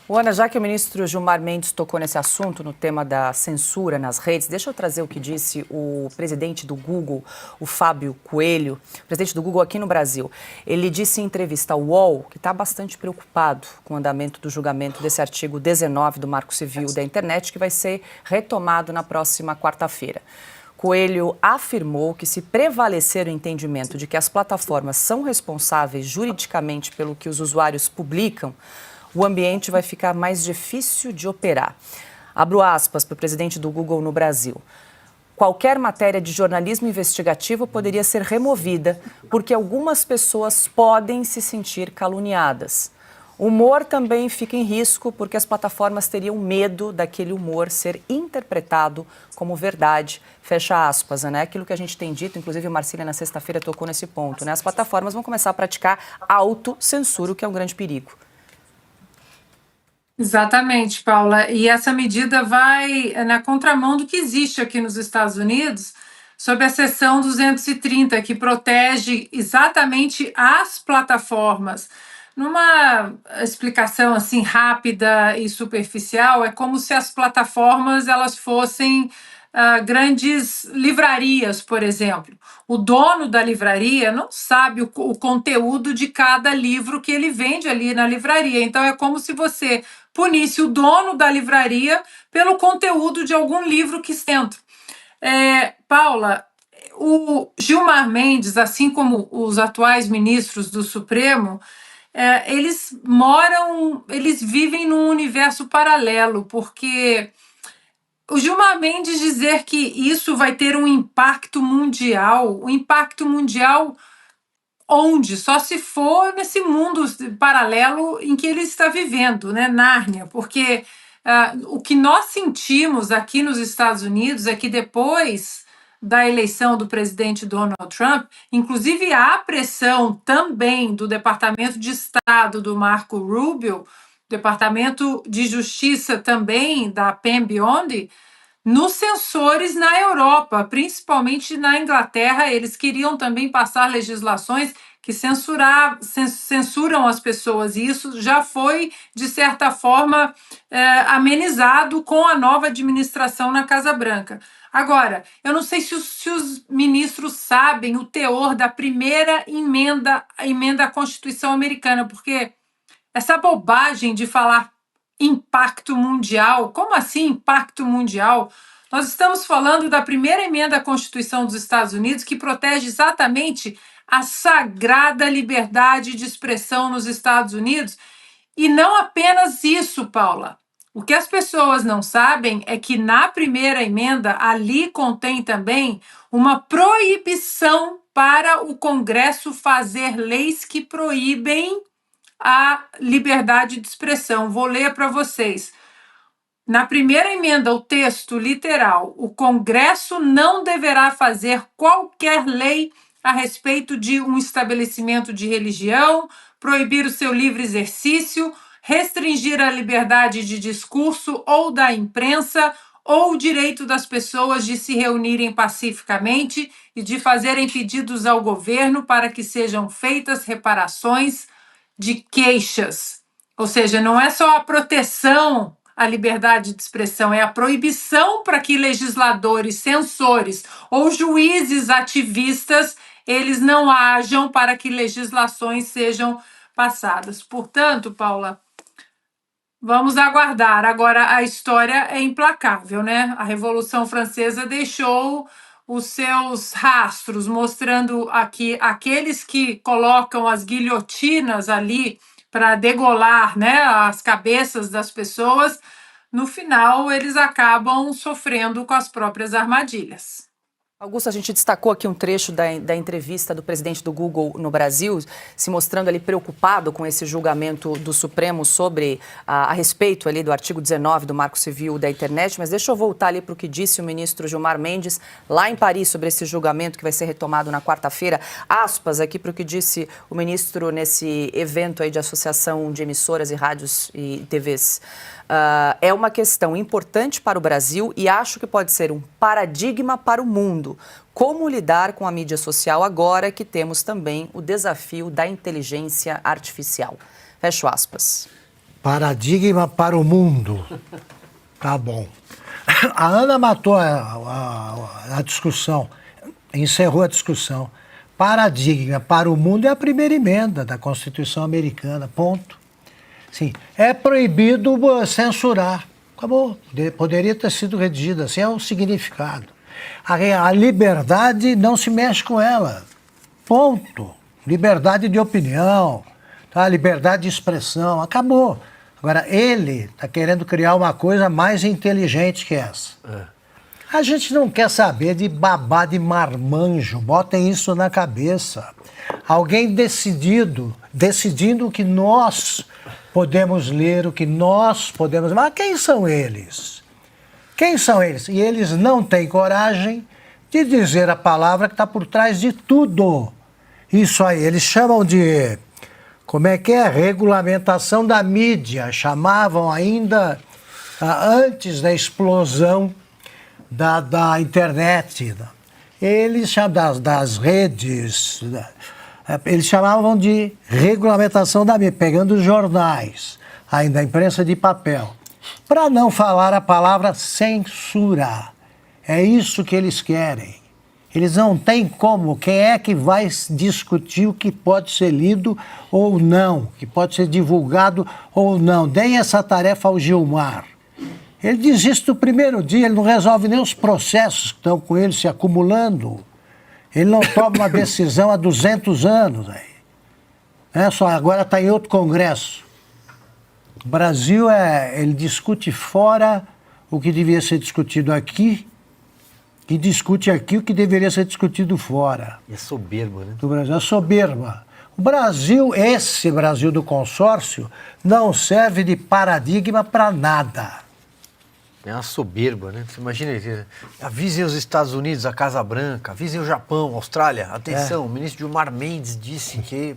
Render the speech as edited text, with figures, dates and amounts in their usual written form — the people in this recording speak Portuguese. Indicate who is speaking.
Speaker 1: Ana, já que o ministro Gilmar Mendes tocou nesse assunto, no tema da censura nas redes, deixa eu trazer o que disse o presidente do Google, o Fábio Coelho, presidente do Google aqui no Brasil. Ele disse em entrevista ao UOL que está bastante preocupado com o andamento do julgamento desse artigo 19 do Marco Civil da Internet, que vai ser retomado na próxima quarta-feira. Coelho afirmou que, se prevalecer o entendimento de que as plataformas são responsáveis juridicamente pelo que os usuários publicam, o ambiente vai ficar mais difícil de operar. Abro aspas para o presidente do Google no Brasil. Qualquer matéria de jornalismo investigativo poderia ser removida porque algumas pessoas podem se sentir caluniadas. O humor também fica em risco porque as plataformas teriam medo daquele humor ser interpretado como verdade. Fecha aspas, né? Aquilo que a gente tem dito, inclusive o Marcília na sexta-feira tocou nesse ponto, né? As plataformas vão começar a praticar autocensura, o que é um grande perigo.
Speaker 2: Exatamente, Paula. E essa medida vai na contramão do que existe aqui nos Estados Unidos, sob a seção 230, que protege exatamente as plataformas. Numa explicação assim rápida e superficial, é como se as plataformas elas fossem grandes livrarias, por exemplo. O dono da livraria não sabe o conteúdo de cada livro que ele vende ali na livraria. Então, é como se você punisse o dono da livraria pelo conteúdo de algum livro que está dentro. Paula, o Gilmar Mendes, assim como os atuais ministros do Supremo, eles vivem num universo paralelo, porque o Gilmar Mendes dizer que isso vai ter um impacto mundial onde? Só se for nesse mundo paralelo em que ele está vivendo, né? Nárnia, porque o que nós sentimos aqui nos Estados Unidos é que depois da eleição do presidente Donald Trump, inclusive há pressão também do Departamento de Estado do Marco Rubio, Departamento de Justiça também da Pam Bondi, nos censores na Europa, principalmente na Inglaterra. Eles queriam também passar legislações que censuram as pessoas, e isso já foi, de certa forma, amenizado com a nova administração na Casa Branca. Agora, eu não sei se os ministros sabem o teor da primeira emenda, a emenda à Constituição americana, porque essa bobagem de falar impacto mundial, como assim impacto mundial? Nós estamos falando da primeira emenda à Constituição dos Estados Unidos, que protege exatamente a sagrada liberdade de expressão nos Estados Unidos. E não apenas isso, Paula. O que as pessoas não sabem é que na primeira emenda ali contém também uma proibição para o Congresso fazer leis que proíbem a liberdade de expressão. Vou ler para vocês. Na primeira emenda, o texto literal: o Congresso não deverá fazer qualquer lei a respeito de um estabelecimento de religião, proibir o seu livre exercício, restringir a liberdade de discurso ou da imprensa, ou o direito das pessoas de se reunirem pacificamente e de fazerem pedidos ao governo para que sejam feitas reparações de queixas. Ou seja, não é só a proteção à liberdade de expressão, é a proibição para que legisladores, censores ou juízes ativistas eles não ajam para que legislações sejam passadas. Portanto, Paula, vamos aguardar. Agora, a história é implacável, né? A Revolução Francesa deixou os seus rastros, mostrando aqui aqueles que colocam as guilhotinas ali para degolar, né, as cabeças das pessoas, no final eles acabam sofrendo com as próprias armadilhas.
Speaker 1: Augusto, a gente destacou aqui um trecho da entrevista do presidente do Google no Brasil, se mostrando ali preocupado com esse julgamento do Supremo sobre a respeito ali do artigo 19 do Marco Civil da Internet, mas deixa eu voltar ali para o que disse o ministro Gilmar Mendes lá em Paris sobre esse julgamento que vai ser retomado na quarta-feira. Aspas aqui para o que disse o ministro nesse evento aí de associação de emissoras e rádios e TVs. É uma questão importante para o Brasil e acho que pode ser um paradigma para o mundo. Como lidar com a mídia social agora que temos também o desafio da inteligência artificial? Fecho aspas.
Speaker 3: Paradigma para o mundo. Tá bom. A Ana matou a discussão, encerrou a discussão. Paradigma para o mundo é a primeira emenda da Constituição Americana, ponto. Sim, é proibido censurar. Acabou. Poderia ter sido redigida assim, é o significado. A liberdade não se mexe com ela. Ponto. Liberdade de opinião, tá? Liberdade de expressão, acabou. Agora, ele está querendo criar uma coisa mais inteligente que essa. A gente não quer saber de babá de marmanjo, botem isso na cabeça. Alguém decidindo o que nós podemos ler, o que nós podemos... Mas quem são eles? Quem são eles? E eles não têm coragem de dizer a palavra que está por trás de tudo. Isso aí, eles chamam de... Como é que é? Regulamentação da mídia. Chamavam ainda antes da explosão da internet. Eles chamavam das redes. Eles chamavam de regulamentação da mídia, pegando os jornais, ainda a imprensa de papel, para não falar a palavra censura. É isso que eles querem. Eles não têm como. Quem é que vai discutir o que pode ser lido ou não, que pode ser divulgado ou não? Deem essa tarefa ao Gilmar. Ele desiste do primeiro dia, ele não resolve nem os processos que estão com ele se acumulando. Ele não toma uma decisão há 200 anos. Só agora está em outro congresso. O Brasil, ele discute fora o que devia ser discutido aqui, e discute aqui o que deveria ser discutido fora.
Speaker 4: E é soberba, né?
Speaker 3: Do Brasil, é soberba. O Brasil, esse Brasil do consórcio, não serve de paradigma para nada.
Speaker 4: É uma soberba, né? Você imagina, avisem os Estados Unidos, a Casa Branca, avisem o Japão, a Austrália. Atenção, o ministro Gilmar Mendes disse que